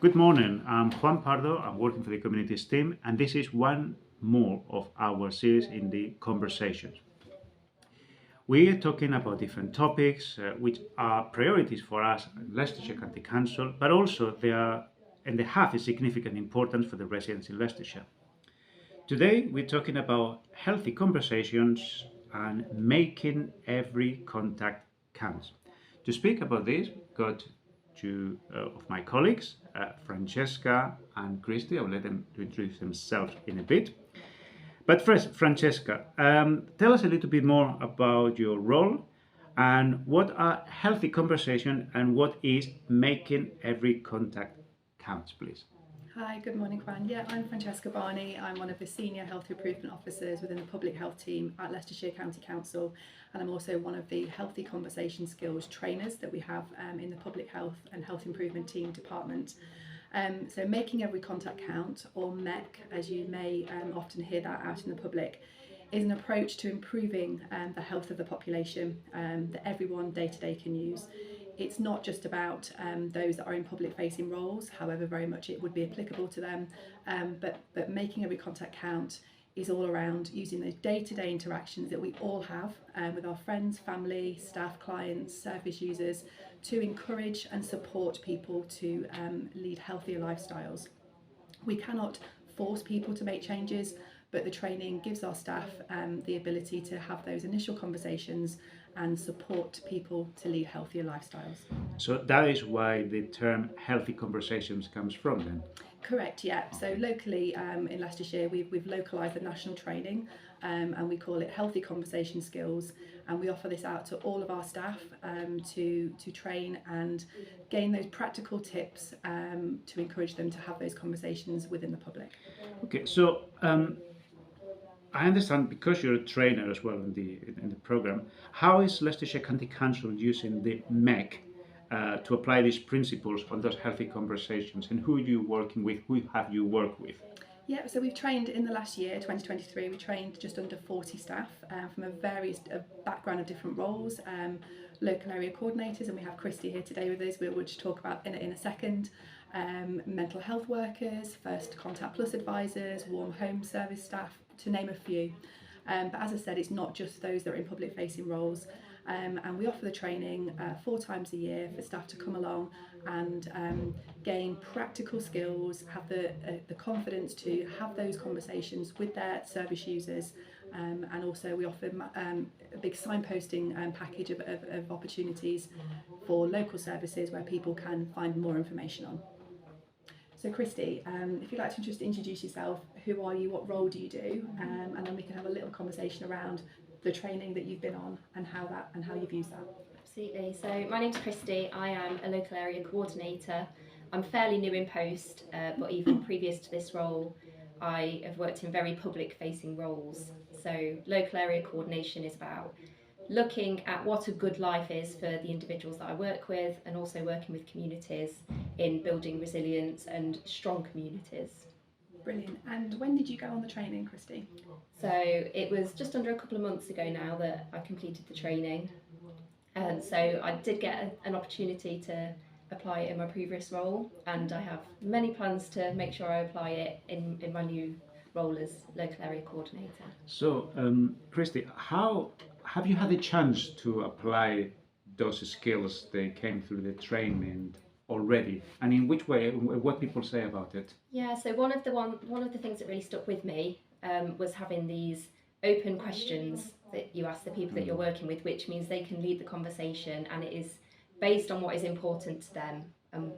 Good morning. I'm Juan Pardo. I'm working for the communities team, and this is one more of our series in the conversations. We are talking about different topics which are priorities for us in Leicestershire County Council, but also they have a significant importance for the residents in Leicestershire. Today, we're talking about healthy conversations and making every contact count. To speak about this, got two of my colleagues, Francesca and Christy. I'll let them to introduce themselves in a bit. But first, Francesca, tell us a little bit more about your role and what are healthy conversation and what is making every contact count, please. Hi, good morning, Juan. Yeah, I'm Francesca Barney. I'm one of the Senior Health Improvement Officers within the Public Health team at Leicestershire County Council, and I'm also one of the Healthy Conversation Skills trainers that we have in the Public Health and Health Improvement team department. So making every contact count, or MECC, as you may often hear that out in the public, is an approach to improving the health of the population that everyone day to day can use. It's not just about those that are in public facing roles, however very much it would be applicable to them, but making every contact count is all around using those day-to-day interactions that we all have with our friends, family, staff, clients, service users to encourage and support people to lead healthier lifestyles. We cannot force people to make changes, but the training gives our staff the ability to have those initial conversations and support people to lead healthier lifestyles. So that is why the term healthy conversations comes from then. Correct, yeah. So locally in Leicestershire, we've localised the national training and we call it Healthy Conversation Skills, and we offer this out to all of our staff to train and gain those practical tips to encourage them to have those conversations within the public. Okay, so I understand because you're a trainer as well in the program. How is Leicestershire County Council using the MECC to apply these principles on those healthy conversations, and who are you working with? Who have you worked with? Yeah, so we've trained in the last year, 2023, we trained just under 40 staff from a various background of different roles, local area coordinators, and we have Christy here today with us, which we'll talk about in a second, mental health workers, first contact plus advisors, warm home service staff, to name a few. But as I said, it's not just those that are in public facing roles, and we offer the training 4 times a year for staff to come along and gain practical skills, have the confidence to have those conversations with their service users, and also we offer a big signposting package of opportunities for local services where people can find more information on. So Christy, if you'd like to just introduce yourself, who are you, what role do you do, and then we can have a little conversation around the training that you've been on and how you've used that. Absolutely. So my name's Christy. I am a local area coordinator. I'm fairly new in post, but even previous to this role, I have worked in very public facing roles. So local area coordination is about looking at what a good life is for the individuals that I work with, and also working with communities in building resilience and strong communities. Brilliant. And when did you go on the training, Christy? So it was just under a couple of months ago now that I completed the training. And so I did get an opportunity to apply it in my previous role, and I have many plans to make sure I apply it in my new role as local area coordinator. So, Christy, how have you had the chance to apply those skills that came through the training already, and in which way? What people say about it? Yeah, so one of the things that really stuck with me was having these open questions that you ask the people that you're working with, which means they can lead the conversation, and it is based on what is important to them and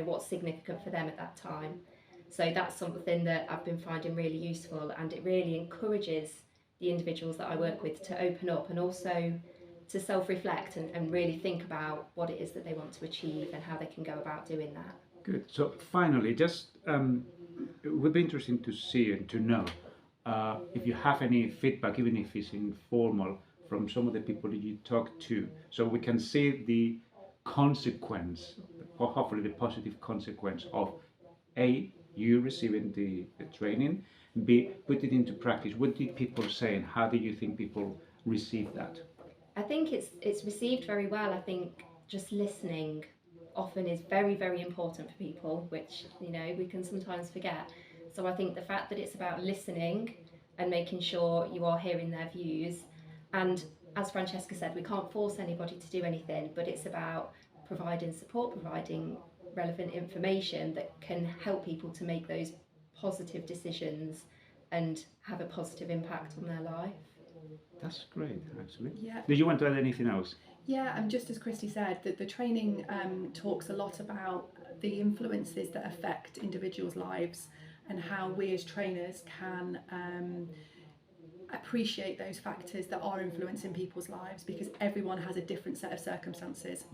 what's significant for them at that time. So that's something that I've been finding really useful, and it really encourages the individuals that I work with to open up and also to self-reflect and really think about what it is that they want to achieve and how they can go about doing that. Good. So finally, just it would be interesting to see and to know if you have any feedback, even if it's informal, from some of the people that you talk to, so we can see the consequence, or hopefully the positive consequence of A, you receiving the training, B, put it into practice. What did people say, and how do you think people receive that? I think it's received very well. I think just listening often is very, very important for people, which, you know, we can sometimes forget. So I think the fact that it's about listening and making sure you are hearing their views, and as Francesca said, we can't force anybody to do anything, but it's about providing support, providing relevant information that can help people to make those positive decisions and have a positive impact on their life. That's great, actually. Yeah. Did you want to add anything else? Yeah, and just as Christy said, that the training talks a lot about the influences that affect individuals' lives and how we as trainers can appreciate those factors that are influencing people's lives, because everyone has a different set of circumstances.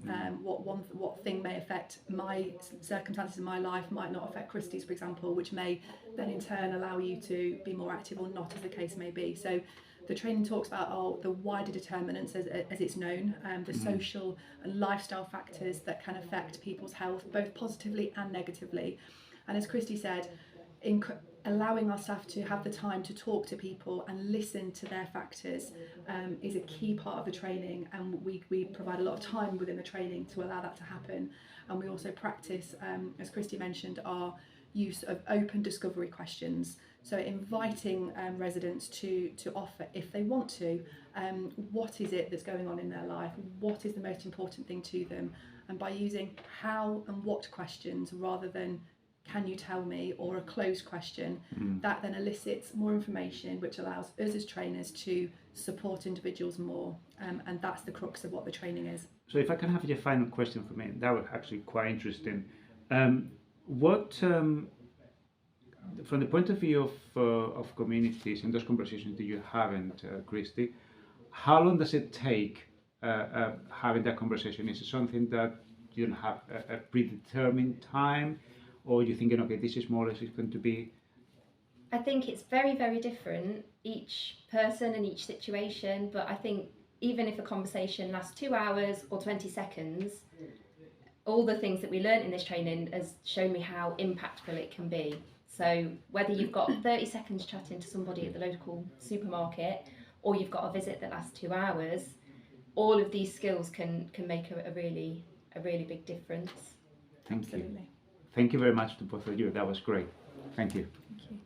What thing may affect my circumstances in my life might not affect Christy's, for example, which may then in turn allow you to be more active or not, as the case may be. So the training talks about the wider determinants, as it's known, the social and lifestyle factors that can affect people's health, both positively and negatively. And as Christy said, allowing our staff to have the time to talk to people and listen to their factors is a key part of the training, and we provide a lot of time within the training to allow that to happen. And we also practice, as Christy mentioned, our use of open discovery questions, so inviting residents to offer, if they want to, what is it that's going on in their life, what is the most important thing to them, and by using how and what questions rather than can you tell me, or a closed question, that then elicits more information, which allows us as trainers to support individuals more, and that's the crux of what the training is. So if I can have your final question for me, that was actually quite interesting. From the point of view of communities and those conversations that you haven't, Christy, how long does it take having that conversation? Is it something that you don't have a predetermined time, or are you thinking, okay, this is more or less it's going to be? I think it's very, very different, each person and each situation, but I think even if a conversation lasts 2 hours or 20 seconds, all the things that we learned in this training has shown me how impactful it can be. So whether you've got 30 seconds chatting to somebody at the local supermarket, or you've got a visit that lasts 2 hours, all of these skills can make a really big difference. Thank you. Absolutely. Thank you very much to both of you. That was great. Thank you. Thank you.